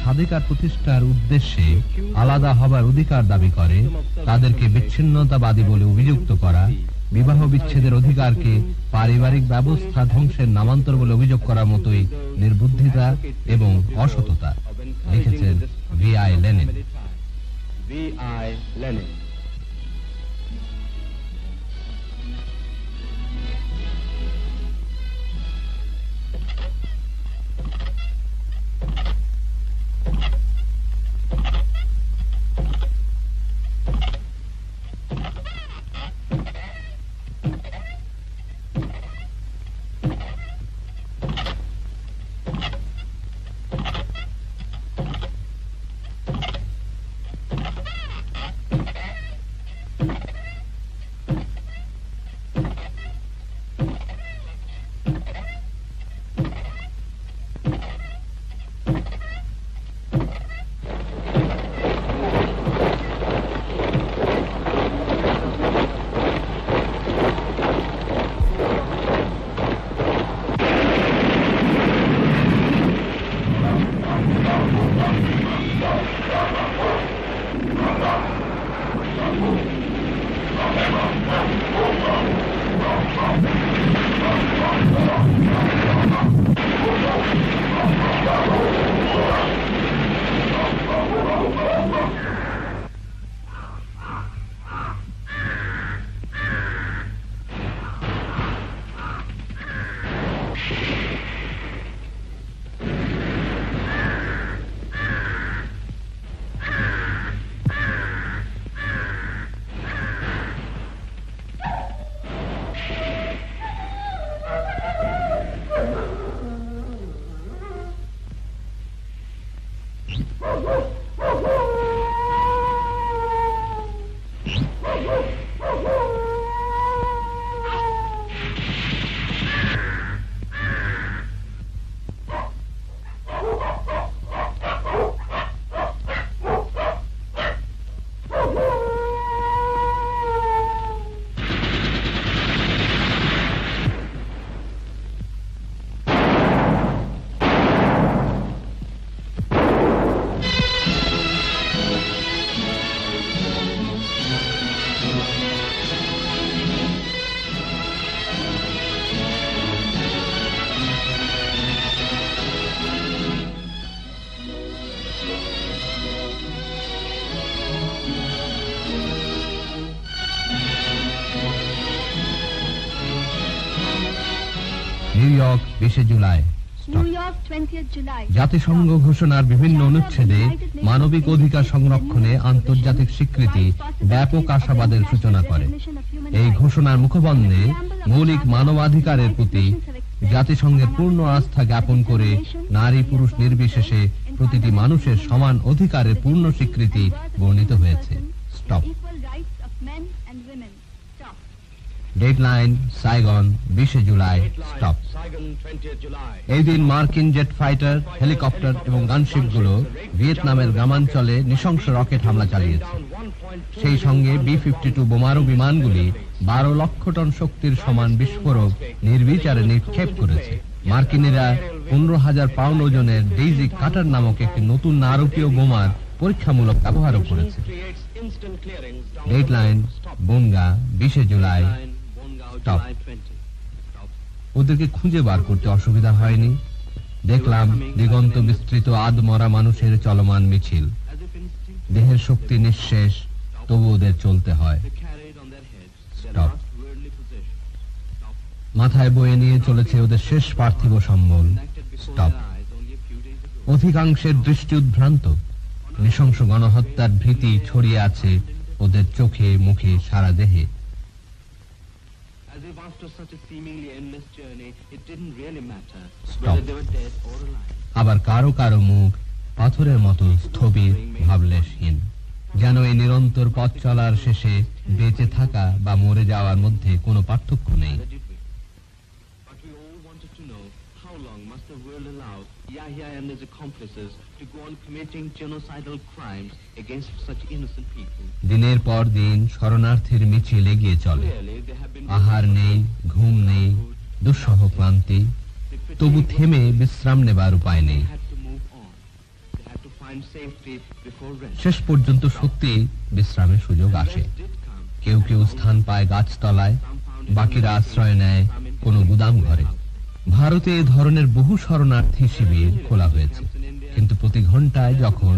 স্বাধিকার প্রতিষ্ঠার উদ্দেশ্যে আলাদা হবার অধিকার দাবি করে তাদেরকে বিচ্ছিন্নতাবাদী বলে অভিযুক্ত করা, বিবাহ বিচ্ছেদের অধিকারকে পারিবারিক ব্যবস্থা ধ্বংসের নামান্তর বলে অভিযোগ করার মতোই নির্বুদ্ধিতা এবং অসততা, লিখেছেন V.I. লেনিন। নিউইয়র্ক 20 জুলাই। জাতিসংঘ ঘোষণার বিভিন্ন অনুচ্ছেদে মানবিক অধিকার সংরক্ষণে আন্তর্জাতিক স্বীকৃতি ব্যাপক আশাবাদের সূচনা করে। এই ঘোষণার মুখবন্ধে মৌলিক মানবাধিকারের প্রতি জাতিসংঘের পূর্ণ আস্থা জ্ঞাপন করে নারী পুরুষ নির্বিশেষে প্রতিটি মানুষের সমান অধিকারের পূর্ণ স্বীকৃতি বর্ণিত হয়েছে। Stop. Deadline Saigon 20 July. Stop. এই দিন মার্কিন জেট ফাইটার, হেলিকপ্টার এবং গানশিপগুলো ভিয়েতনামের গ্রামাঞ্চলে নৃশংস রকেট হামলা চালিয়েছে। সেই সঙ্গে B-52 বোমারু বিমানগুলি 12 লক্ষ টন শক্তির সমান বিস্ফোরক নির্বিচারে নিক্ষেপ করেছে। মার্কিনীরা 15,000 পাউন্ড ওজনের ডেইজি কাটার নামক একটি নতুন নারকীয় বোমার পরীক্ষামূলক ব্যবহারও করেছে। ডেডলাইন বনগা 20 জুলাই। স্টপ। ওদেরকে খুঁজে বার করতে অসুবিধা হয়নি। দেখলাম দিগন্ত বিস্তৃত আধমরা মানুষের চলমান মিছিল। দেহের শক্তি নিঃশেষ, তবু ওদের চলতে হয়। স্টপ। মাথায় বয়ে নিয়ে চলেছে ওদের শেষ পার্থিব সম্বল। স্টপ। অধিকাংশের দৃষ্টি উদ্ভ্রান্ত। নৃশংস গণহত্যার ভীতি ছড়িয়ে আছে ওদের চোখে, মুখে, সারা দেহে। আবার কারো কারো মুখ পাথরের মতো স্থবির, ভাবলেশহীন, যেন এই নিরন্তর পথ চলার শেষে বেঁচে থাকা বা মরে যাওয়ার মধ্যে কোনো পার্থক্য নেই। দিনের পর দিন শরণার্থীর মিছিল এগিয়ে চলে। আহার নেই, ঘুম নেই, দুঃসহ ক্লান্তি, তবু থেমে বিশ্রাম নেবার উপায় নেই। শেষ পর্যন্ত সত্যি বিশ্রামের সুযোগ আসে। কেউ কেউ স্থান পায় গাছতলায়, বাকিরা আশ্রয় নেয় কোনো গুদাম ঘরে। ভারতে এ ধরনের বহু শরণার্থী শিবির খোলা হয়েছে, কিন্তু প্রতি ঘন্টায় যখন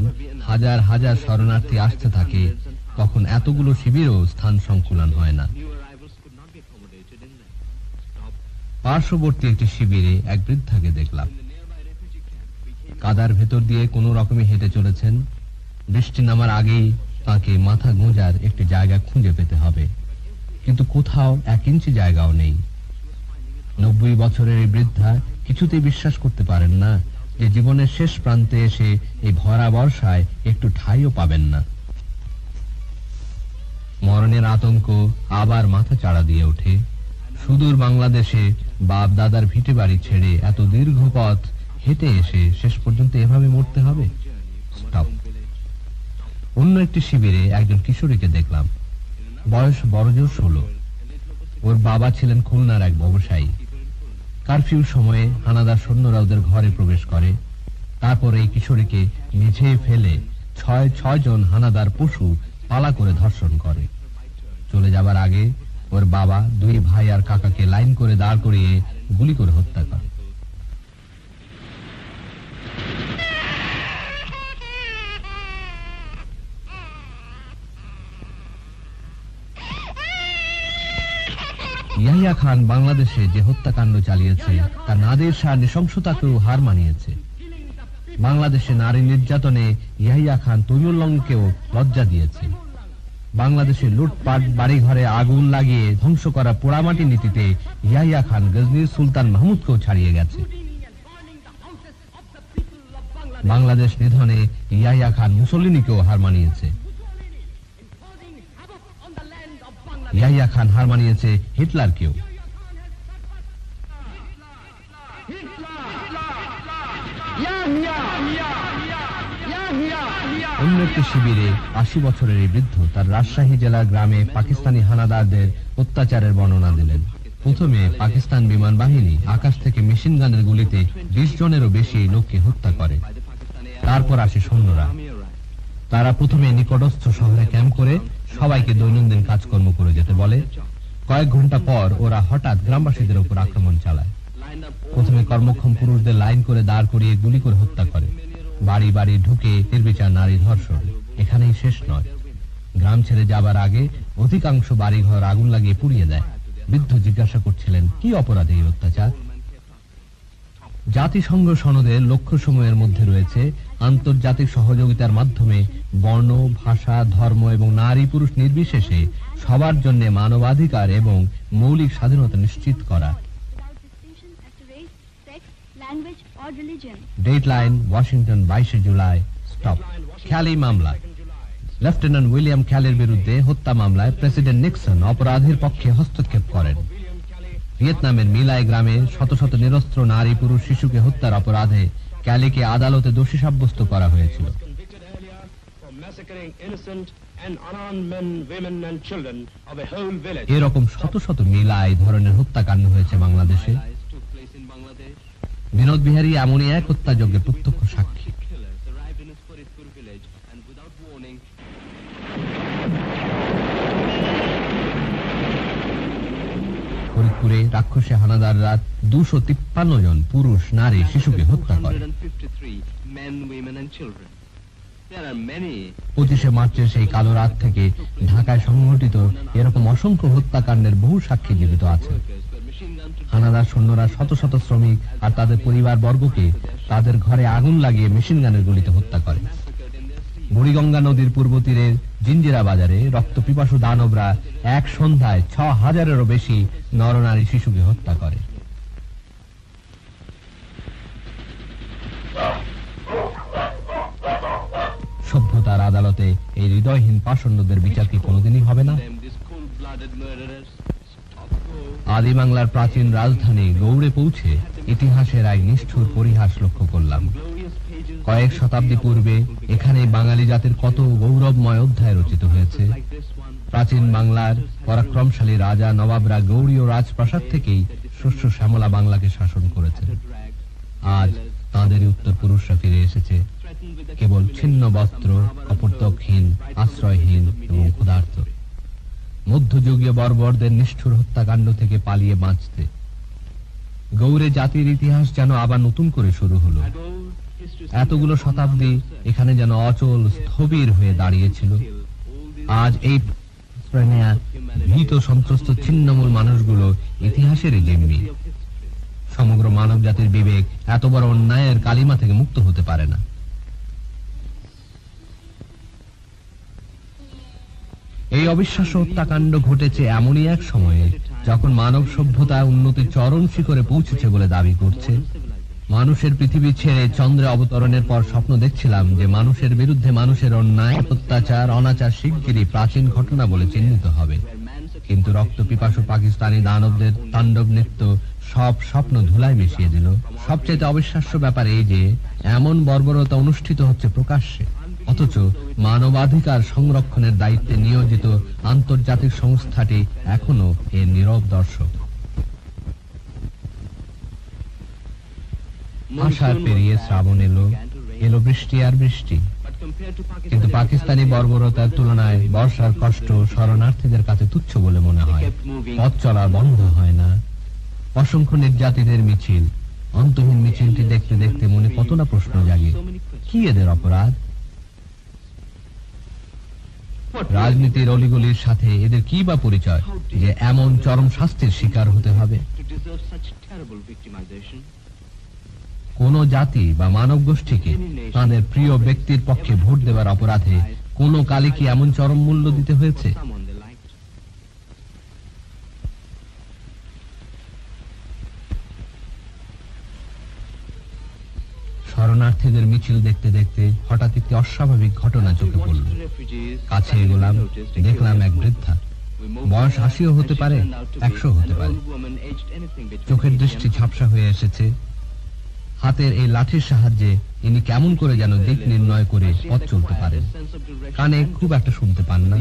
হাজার হাজার শরণার্থী আসতে থাকে, তখন এতগুলো শিবিরও স্থান সংকুলান হয় না। পার্শ্ববর্তী একটি শিবিরে এক বৃদ্ধাকে দেখলাম। কাদার ভেতর দিয়ে কোনো রকমে হেঁটে চলেছেন। বৃষ্টি নামার আগেই তাকে মাথা গোঁজার একটি জায়গা খুঁজে পেতে হবে, কিন্তু কোথাও 1 ইঞ্চি জায়গাও নেই। 90 বছরের এই বৃদ্ধা কিছুতেই বিশ্বাস করতে পারেন না যে জীবনের শেষ প্রান্তে এসে এই ভরা বর্ষায় একটু ঠাঁইও পাবেন না। মরণের আতঙ্ক আবার মাথা চাড়া দিয়ে ওঠে। সুদূর বাংলাদেশে বাপ দাদার ভিটে বাড়ি ছেড়ে এত দীর্ঘ পথ হেঁটে এসে শেষ পর্যন্ত এভাবে মরতে হবে। স্টপ। অন্য একটি শিবিরে একজন কিশোরীকে দেখলাম। বয়স বড়জোর 16। ওর বাবা ছিলেন খুলনার এক ব্যবসায়ী। কারফিউর সময়ে হানাদার সৈন্যরা ওদের ঘরে প্রবেশ করে। তারপর এই কিশোরীকে মেঝে ফেলে 6 জন হানাদার পশু পালা করে ধর্ষণ করে। চলে যাবার আগে ওর বাবা 2 ভাই আর কাকাকে লাইন করে দাঁড় করিয়ে গুলি করে হত্যা করে। ইয়াহিয়া খান বাংলাদেশে যে হত্যাকাণ্ড চালিয়েছে তা নাদের শাহ নৃশংসতাকেও হার মানিয়েছে। বাংলাদেশে নারী নির্যাতনে ইয়াহিয়া খান তৈমুল্লংকেও লজ্জা দিয়েছে। বাংলাদেশে লুটপাট, বাড়িঘরে আগুন লাগিয়ে ধ্বংস করা পোড়ামাটি নীতিতে ইয়াহিয়া খান গজনির সুলতান মাহমুদকেও ছাড়িয়ে গেছে। বাংলাদেশ নিধনে ইয়াহিয়া খান মুসলিনীকেও হার মানিয়েছে। ইয়াহিয়া খান হার মানিয়েছে হিটলারকেও। অন্য একটি শিবিরে 80 বছরের এই বৃদ্ধ তার রাজশাহী জেলার গ্রামে পাকিস্তানি হানাদারদের অত্যাচারের বর্ণনা দিলেন। প্রথমে পাকিস্তান বিমান বাহিনী আকাশ থেকে মেশিন গানের গুলিতে 20 জনেরও বেশি লোককে হত্যা করে। তারপর আসে সৈন্যরা। তারা প্রথমে নিকটস্থ শহরে ক্যাম্প করে সবাইকে দৈনন্দিন কাজকর্ম করে যেতে বলে। কয়েক ঘন্টা পর ওরা হঠাৎ গ্রামবাসীদের উপর আক্রমণ চালায়। প্রথমে কর্মক্ষম পুরুষদের লাইন করে দাঁড় করিয়ে গুলি করে হত্যা করে। বাড়ি বাড়ি ঢুকে নির্বিচার নারী ধর্ষণ। এখানেই শেষ নয়, গ্রাম ছেড়ে যাবার আগে অধিকাংশ বাড়িঘর আগুন লাগিয়ে পুড়িয়ে দেয়। বৃদ্ধ জিজ্ঞাসা করছিলেন, কি অপরাধে এই অত্যাচার? জাতিসংঘ সনদের লক্ষ্যসমূহের মধ্যে রয়েছে আন্তর্জাতিক সহযোগিতার মাধ্যমে বর্ণ, ভাষা, ধর্ম এবং নারী পুরুষ নির্বিশেষে সবার জন্য মানবাধিকার এবং মৌলিক স্বাধীনতা নিশ্চিত করা। Deadline, Washington, 22 July. স্টপ। খ্যালি মামলা। লেফটেন্যান্ট উইলিয়াম খ্যালির বিরুদ্ধে হত্যা মামলায় প্রেসিডেন্ট নিক্সন অপরাধীর পক্ষে হস্তক্ষেপ করেন। ভিয়েতনামের মিলাই গ্রামে শত শত নিরস্ত্র নারী পুরুষ শিশুকে হত্যার অপরাধে ক্যালিকে আদালতে দোষী সাব্যস্ত করা হয়েছিল। এরকম শত শত মিলাই ধরনের হত্যাকাণ্ড হয়েছে বাংলাদেশে। বিনোদ বিহারী এমনই এক হত্যাযজ্ঞের প্রত্যক্ষ সাক্ষী। ফরিদপুরে রাক্ষসী হানাদাররা 253 জন পুরুষ, নারী, শিশুকে হত্যা করে। 25শে মার্চের সেই কালো রাত থেকে ঢাকায় সংঘটিত এরকম অসংখ্য হত্যাকাণ্ডের বহু সাক্ষী জীবিত আছে। হানাদার সৈন্যরা শত শত শ্রমিক আর তাদের পরিবার বর্গকে তাদের ঘরে আগুন লাগিয়ে মেশিন গানের গুলিতে হত্যা করে। বুড়িগঙ্গা নদীর পূর্ব তীরের জিঞ্জিরা বাজারে রক্ত পিপাসু দানবরা এক সন্ধ্যায় 6000-এরও বেশি নরনারী শিশুকে হত্যা করে। সভ্যতার আদালতে এই হৃদয়হীন পাষণ্ডদের বিচার কি কোনোদিনই হবে না? আদি বাংলার প্রাচীন রাজধানী গৌড়ে পৌঁছে ইতিহাসের এক নিষ্ঠুর পরিহাস লক্ষ্য করলাম। কয়েক শতাব্দী পূর্বে এখানে বাঙালি জাতির কত গৌরবময় অধ্যায় রচিত হয়েছে। প্রাচীন বাংলার পরাক্রমশালী রাজা নবাবরা গৌড়ীয় রাজপ্রাসাদ থেকেই শস্য শ্যামলা বাংলাকে শাসন করেছেন। আজ তাঁদেরই উত্তর পুরুষরা ফিরে এসেছে। কেবল ছিন্ন বস্ত্র, কপর্তকহীন, আশ্রয়হীন এবং ক্ষুধার্ত। মধ্যযুগীয় বর্বরদের নিষ্ঠুর হত্যাকাণ্ড থেকে পালিয়ে বাঁচতে গৌড়ে জাতির ইতিহাস যেন আবার নতুন করে শুরু হলো। এতগুলো শতাব্দী এখানে যেন অচল স্থবির হয়ে দাঁড়িয়েছিল। আজ এই ভীত সন্ত্রস্ত ছিন্নমূল মানুষগুলো ইতিহাসেরই জিম্মি। সমগ্র মানব জাতির বিবেক এত বড় অন্যায়ের কালিমা থেকে মুক্ত হতে পারে না। এই অবিশ্বাস্য হত্যাকাণ্ড ঘটেছে এমনই এক সময়ে যখন মানব সভ্যতা উন্নতির চরম শিখরে পৌঁছেছে বলে দাবি করছে। মানুষের পৃথিবী ছেড়ে চন্দ্রে অবতরণের পর স্বপ্ন দেখছিলাম যে মানুষের বিরুদ্ধে মানুষের অন্যায়, অত্যাচার, অনাচার শিগগিরই প্রাচীন ঘটনা বলে চিহ্নিত হবে। কিন্তু রক্ত পিপাসু পাকিস্তানি দানবদের তাণ্ডব নৃত্য সব স্বপ্ন ধুলায় মিশিয়ে দিল। সবচেয়ে অবিশ্বাস্য ব্যাপার এই যে এমন বর্বরতা অনুষ্ঠিত হচ্ছে প্রকাশ্যে, অথচ মানবাধিকার সংরক্ষণের দায়িত্বে নিয়োজিত আন্তর্জাতিক সংস্থাটি এখনো এর নীরব দর্শক। আষাঢ় পেরিয়ে শ্রাবণ এলো, এলো বৃষ্টি আর বৃষ্টি। কিন্তু পাকিস্তানি বর্বরতার তুলনায় বর্ষার কষ্ট শরণার্থীদের কাছে তুচ্ছ বলে মনে হয়। পথ চলা বন্ধ হয় না। অসংখ্য নির্যাতিতের মিছিল, অন্তহীন মিছিলটি দেখতে দেখতে মনে কত না প্রশ্ন জাগে। কি এদের অপরাধ? রাজনীতির অলিগলির সাথে এদের কি বা পরিচয় যে এমন চরম শাস্তির শিকার হতে হবে? কোন জাতি বা মানব গোষ্ঠীকে তাদের প্রিয় ব্যক্তির পক্ষে ভোট দেওয়ার অপরাধে কোন কালে কি এমন চরম মূল্য দিতে হয়েছে? শরণার্থীদের মিছিল দেখতে দেখতে হঠাৎ একটি অস্বাভাবিক ঘটনা চোখে পড়ল। কাছে এগোলাম, দেখলাম এক বৃদ্ধা। বয়স ৮০ হতে পারে, ১০০ হতে পারে। চোখের দৃষ্টি ঝাপসা হয়ে এসেছে। হাতের এই লাঠির সাহায্যে ইনি কেমন করে যেন দিক নির্ণয় করে পথ চলতে পারেন। কানে খুব একটা শুনতে পান না।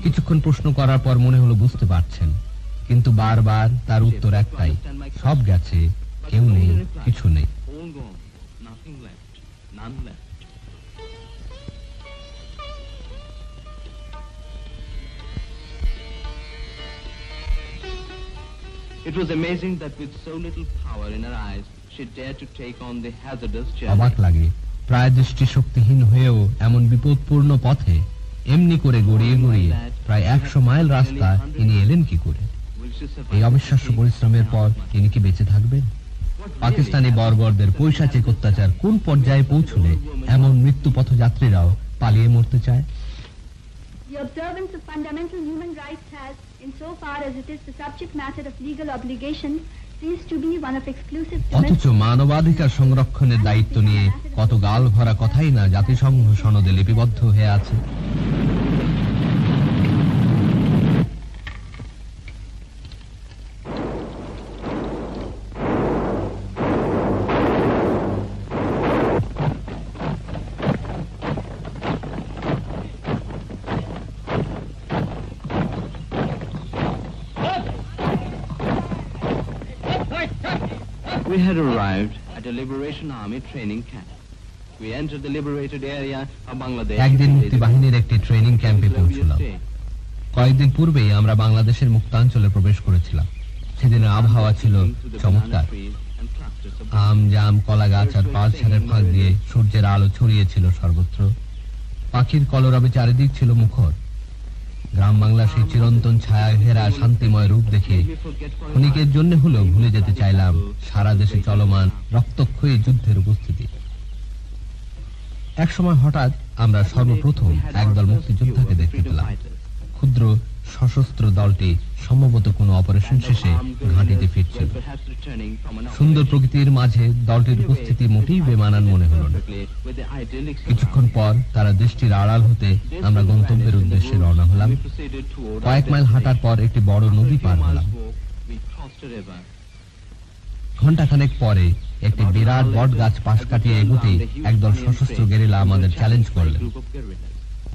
কিছুক্ষণ প্রশ্ন করার পর মনে হলো বুঝতে পারছেন, কিন্তু বারবার তার উত্তর একটাই, সব গেছে, কেউ নেই, কিছু নেই। It was amazing that with so little power in her eyes, she dared to take on the hazardous journey. অবাক লাগে, প্রায় দৃষ্টি শক্তিহীন হয়েও এমন বিপদপূর্ণ পথে এমনি করে গড়িয়ে গড়িয়ে প্রায় ১০০ মাইল রাস্তা ইনি এলেন কি করে? এই অবিশ্বাস্য পরিশ্রমের পর ইনি কি বেঁচে থাকবেন? পাকিস্তানি বর্বরদের পৈশাচিক অত্যাচার কোন পর্যায়ে পৌঁছলে এমন মৃত্যু পথযাত্রীরাও পালিয়ে মরতে চায়? The observance of fundamental human rights has, insofar as it is the subject matter of legal obligation, ceased to be one of exclusive অথচ মানবাধিকার সংরক্ষণের দায়িত্ব নিয়ে কত গাল ভরা কথাই না জাতিসংঘ সনদে লিপিবদ্ধ হয়ে আছে। We had arrived at a Liberation Army training camp. We entered the liberated area of Bangladesh. একদিন মুক্তি বাহিনীর একটি ট্রেনিং ক্যাম্পে পৌঁছলাম। কয়েকদিন পূর্বেই আমরা বাংলাদেশের মুক্তাঞ্চলে প্রবেশ করেছিলাম। সেদিনের আবহাওয়া ছিল চমৎকার। আম, জাম, কলা গাছ আর পালছাড়ের ফাঁক দিয়ে সূর্যের আলো ছড়িয়েছিল সর্বত্র। পাখির কলরবে চারিদিক ছিল মুখর। গ্রাম বাংলার সেই চিরন্তন ছায়া ঘেরা শান্তিময় রূপ দেখে ক্ষণিকের জন্য হলেও ভুলে যেতে চাইলাম সারা দেশে চলমান রক্তক্ষয়ী যুদ্ধের উপস্থিতি। এক সময় হঠাৎ আমরা সর্বপ্রথম একদল মুক্তিযোদ্ধাকে দেখতে পেলাম। ক্ষুদ্র সশস্ত্র দলটি সম্ভবত কোনো অপারেশন শেষে ঘাঁটিতে ফিরছিল। সুন্দর প্রকৃতির মাঝে দলটির উপস্থিতি মোটেই বেমানান মনে হল না। কিছুক্ষণ পর তারা দৃষ্টির আড়াল হতে আমরা গন্তব্যের উদ্দেশ্যে রওনা হলাম। কয়েক মাইল হাঁটার পর একটি বড় নদী পার হলাম। ঘণ্টাখানেক পরে একটি বিরাট বট গাছ পাশ কাটিয়ে এগোতেই একদল সশস্ত্র গেরিলা আমাদের চ্যালেঞ্জ করলেন।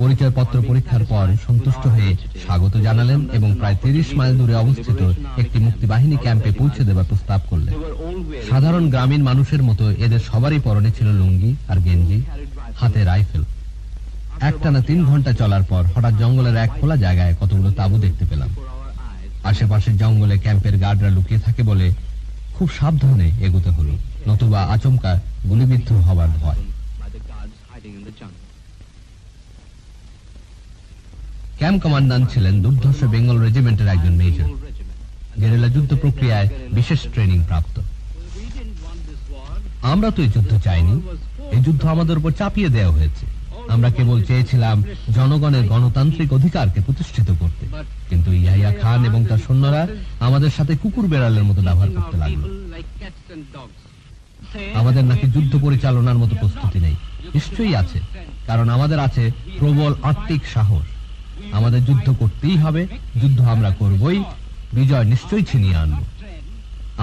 পরিচয়পত্র পরীক্ষার পর সন্তুষ্ট হয়ে স্বাগত জানালেন এবং প্রায় ৩০ মাইল দূরে অবস্থিত একটি মুক্তিবাহিনী ক্যাম্পে পৌঁছে দেবার প্রস্তাব করলেন। সাধারণ গ্রামীণ মানুষের মতো এদের সবারই পরনে ছিল লুঙ্গি আর গেঞ্জি। হাতে রাইফেল। একটানা 3 ঘন্টা চলার পর হঠাৎ জঙ্গলের এক খোলা জায়গায় কতগুলো তাঁবু দেখতে পেলাম। আশেপাশের জঙ্গলে ক্যাম্পের গার্ডরা লুকিয়ে থাকে বলে খুব সাবধানে এগোতে হলো, নতুবা আচমকা গুলিবিদ্ধ হবার ভয়। ক্যাম্প কমান্ডান্ট ছিলেন দুর্ধর্ষ বেঙ্গল রেজিমেন্টের একজন মেজর, গেরিলা যুদ্ধ প্রক্রিয়ায় বিশেষ ট্রেনিং প্রাপ্ত। আমরা তো এই যুদ্ধ চাইনি, এই যুদ্ধ আমাদের উপর চাপিয়ে দেওয়া হয়েছে। আমরা কেবল চেয়েছিলাম জনগণের গণতান্ত্রিক অধিকারকে প্রতিষ্ঠিত করতে, কিন্তু ইয়াহিয়া খান এবং তার সৈন্যরা আমাদের সাথে কুকুর বেড়ালের মতো ব্যবহার করতে লাগলো। আমাদের নাকি যুদ্ধ পরিচালনার মতো প্রস্তুতি নেই। নিশ্চয়ই আছে, কারণ আমাদের আছে প্রবল আত্মিক সাহস। আমাদের যুদ্ধ করতেই হবে, যুদ্ধ আমরা করবই, বিজয় নিশ্চয়ই ছিনিয়ে আনব।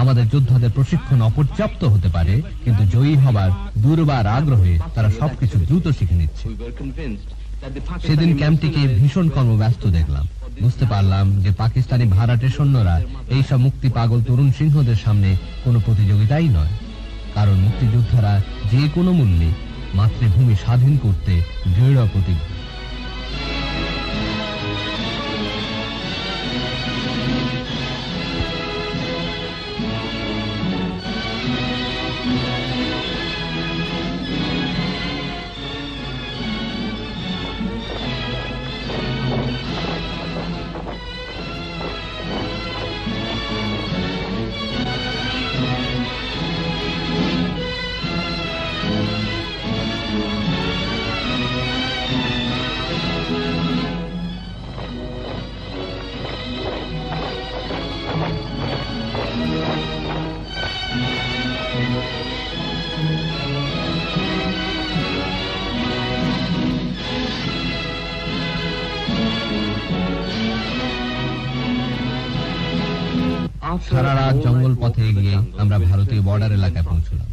আমাদের যোদ্ধাদের প্রশিক্ষণ অপর্যাপ্ত হতে পারে, কিন্তু জয়ী হবার দুর্বার আগ্রহে তারা সবকিছু দ্রুত শিখে নিচ্ছে। সেদিন ক্যাম্পটিকে ভীষণ কর্মব্যস্ত দেখলাম। বুঝতে পারলাম যে পাকিস্তানি ভাড়াটে সৈন্যরা এইসব মুক্তি পাগল তরুণ সিংহদের সামনে কোনো প্রতিযোগিতাই নয়, কারণ মুক্তিযোদ্ধারা যে কোনো মূল্যে মাতৃভূমি স্বাধীন করতে দৃঢ় প্রতিজ্ঞ। সারা রাত জঙ্গল পথে গিয়ে আমরা ভারতীয় বর্ডার এলাকায় পৌঁছলাম।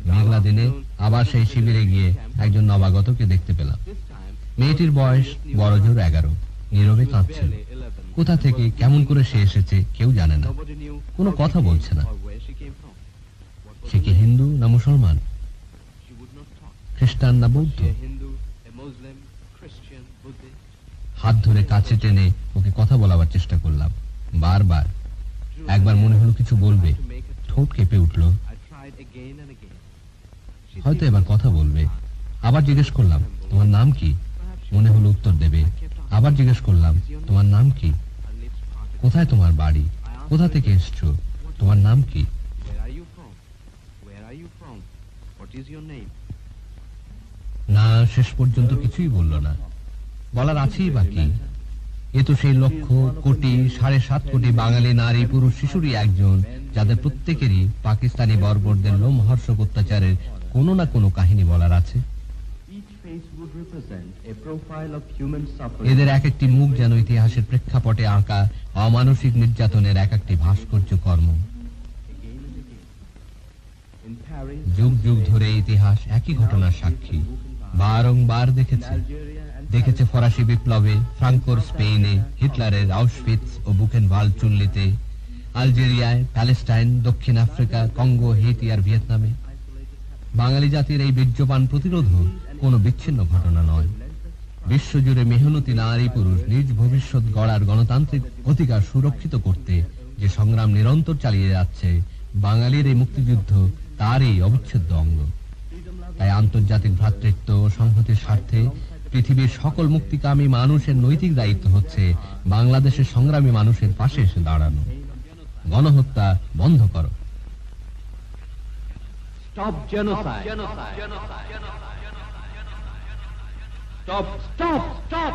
মেঘলা দিনে আবার সেই শিবিরে গিয়ে একজন নবাগতকে দেখতে পেলাম। মেয়েটির বয়স বড়জোর 11, নীরবে কাঁদছিল। কোথা থেকে কেমন করে সে এসেছে কেউ জানে না, কোনো কথা বলছে না। সে কি হিন্দু না মুসলমান, খ্রিস্টান না বৌদ্ধ? হাত ধরে কাছে টেনে ওকে কথা বলাবার চেষ্টা করলাম বারবার। একবার মনে হলো কিছু বলবে, ঠোঁট কেঁপে উঠল। হয়তো এবার কথা বলবে। আবার জিজ্ঞেস করলাম, তোমার নাম কি? মনে হলো উত্তর দেবে। আবার জিজ্ঞেস করলাম, তোমার নাম কি? কোথায় তোমার বাড়ি? কোথা থেকে এসছো? তোমার নাম কি? না, শেষ পর্যন্ত কিছুই বলল না। বলার আছেই বাকি। এ তো সেই লক্ষ কোটি 7.5 কোটি বাঙালি নারী পুরুষ শিশুরই একজন, যাদের প্রত্যেকেরই পাকিস্তানি বর্বরদের লোমহর্ষক অত্যাচারের কোনো না কোনো কাহিনী বলার আছে। এদের এক একটি মুখ যেন ইতিহাসের প্রেক্ষাপটে আঁকা অমানসিক নির্যাতনের এক একটি ভাস্কর্য কর্ম। যুগ যুগ ধরে ইতিহাস একই ঘটনার সাক্ষী, বারংবার দেখেছে ফরাসি বিপ্লবে, ফ্রাঙ্কোর স্পেনে, হিটলারের আউশভিটস ও বুকেনভাল্ড চুল্লিতে, আলজেরিয়ায়, প্যালেস্টাইন, দক্ষিণ আফ্রিকা, কঙ্গো, হেইতি আর ভিয়েতনামে। বাঙালি জাতির এই বীর্যবান প্রতিরোধও কোনো বিচ্ছিন্ন ঘটনা নয়। বিশ্বজুড়ে মেহনতি নারী পুরুষ নিজ ভবিষ্যৎ গড়ার গণতান্ত্রিক অধিকার সুরক্ষিত করতে যে সংগ্রাম নিরন্তর চালিয়ে যাচ্ছে, বাঙালির এই মুক্তিযুদ্ধ তারই অবিচ্ছেদ্য অঙ্গ। তাই আন্তর্জাতিক ভ্রাতৃত্ব ও সংহতির স্বার্থে পৃথিবীর সকল মুক্তিকামী মানুষের নৈতিক দায়িত্ব হচ্ছে বাংলাদেশের সংগ্রামী মানুষের পাশে এসে দাঁড়ানো। গণহত্যা বন্ধ করো। Stop genocide. Stop.